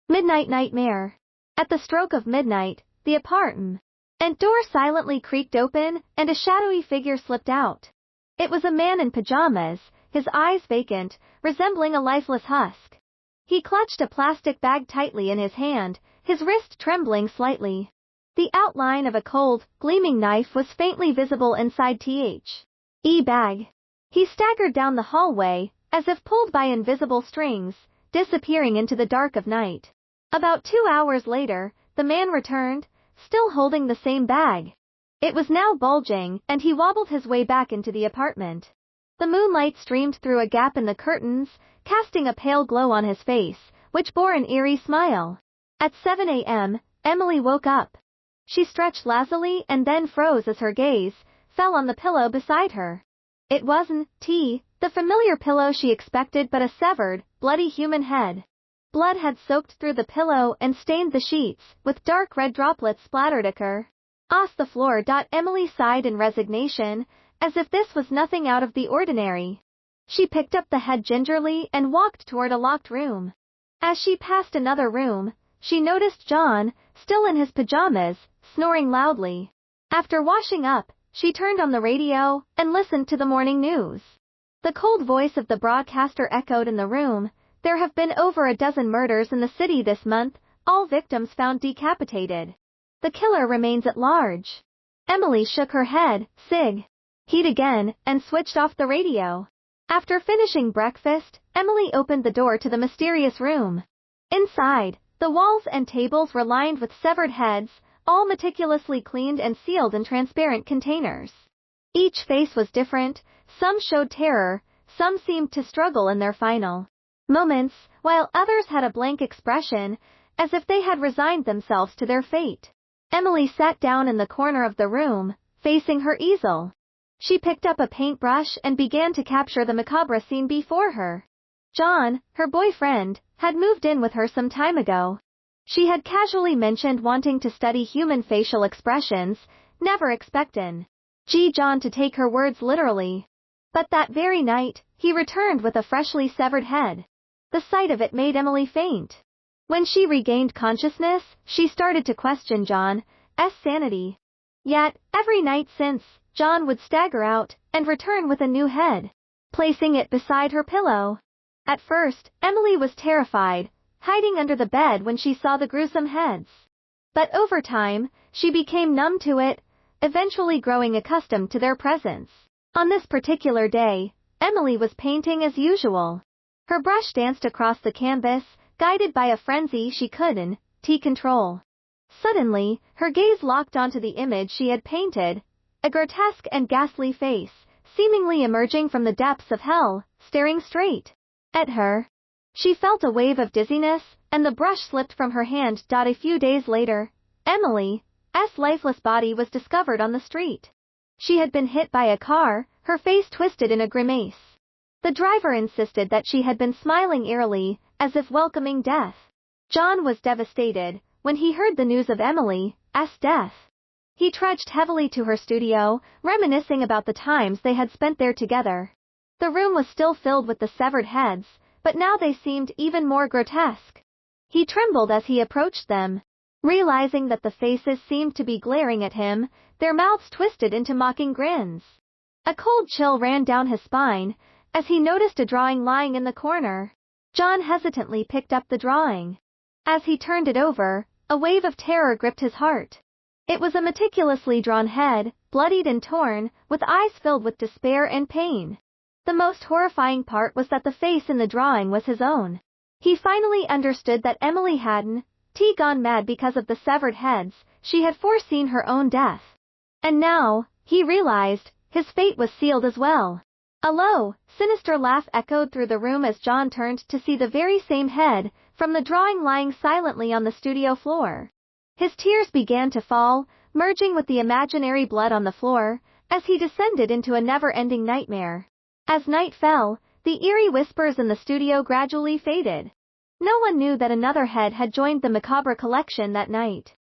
Midnight Nightmare. At the stroke of midnight, the apartment door silently creaked open, and a shadowy figure slipped out. It was a man in pajamas, his eyes vacant, resembling a lifeless husk. He clutched a plastic bag tightly in his hand, his wrist trembling slightly. The outline of a cold, gleaming knife was faintly visible inside the bag. He staggered down the hallway, as if pulled by invisible strings, disappearing into the dark of night. About 2 hours later, the man returned, still holding the same bag. It was now bulging, and he wobbled his way back into the apartment. The moonlight streamed through a gap in the curtains, casting a pale glow on his face, which bore an eerie smile. At 7 a.m., Emily woke up. She stretched lazily and then froze as her gaze fell on the pillow beside her. It wasn't the familiar pillow she expected, but a severed, bloody human head. Blood had soaked through the pillow and stained the sheets, with dark red droplets splattered across the floor. Emily sighed in resignation, as if this was nothing out of the ordinary. She picked up the head gingerly and walked toward a locked room. As she passed another room, she noticed John, still in his pajamas, snoring loudly. After washing up, she turned on the radio and listened to the morning news. The cold voice of the broadcaster echoed in the room. There have been over a dozen murders in the city this month, all victims found decapitated. The killer remains at large. Emily shook her head, heat again, and switched off the radio. After finishing breakfast, Emily opened the door to the mysterious room. Inside, the walls and tables were lined with severed heads, all meticulously cleaned and sealed in transparent containers. Each face was different, some showed terror, some seemed to struggle in their final moments, while others had a blank expression, as if they had resigned themselves to their fate. Emily sat down in the corner of the room, facing her easel. She picked up a paintbrush and began to capture the macabre scene before her. John, her boyfriend, had moved in with her some time ago. She had casually mentioned wanting to study human facial expressions, never expecting John to take her words literally. But that very night, he returned with a freshly severed head. The sight of it made Emily faint. When she regained consciousness, she started to question John's sanity. Yet, every night since, John would stagger out and return with a new head, placing it beside her pillow. At first, Emily was terrified, hiding under the bed when she saw the gruesome heads. But over time, she became numb to it, eventually growing accustomed to their presence. On this particular day, Emily was painting as usual. Her brush danced across the canvas, guided by a frenzy she couldn't control. Suddenly, her gaze locked onto the image she had painted, a grotesque and ghastly face, seemingly emerging from the depths of hell, staring straight at her. She felt a wave of dizziness, and the brush slipped from her hand. A few days later, Emily's lifeless body was discovered on the street. She had been hit by a car, her face twisted in a grimace. The driver insisted that she had been smiling eerily, as if welcoming death. John was devastated when he heard the news of Emily's death. He trudged heavily to her studio, reminiscing about the times they had spent there together. The room was still filled with the severed heads, but now they seemed even more grotesque. He trembled as he approached them, realizing that the faces seemed to be glaring at him, their mouths twisted into mocking grins. A cold chill ran down his spine, as he noticed a drawing lying in the corner. John hesitantly picked up the drawing. As he turned it over, a wave of terror gripped his heart. It was a meticulously drawn head, bloodied and torn, with eyes filled with despair and pain. The most horrifying part was that the face in the drawing was his own. He finally understood that Emily hadn't gone mad because of the severed heads, she had foreseen her own death. And now, he realized, his fate was sealed as well. A low, sinister laugh echoed through the room as John turned to see the very same head from the drawing lying silently on the studio floor. His tears began to fall, merging with the imaginary blood on the floor, as he descended into a never-ending nightmare. As night fell, the eerie whispers in the studio gradually faded. No one knew that another head had joined the macabre collection that night.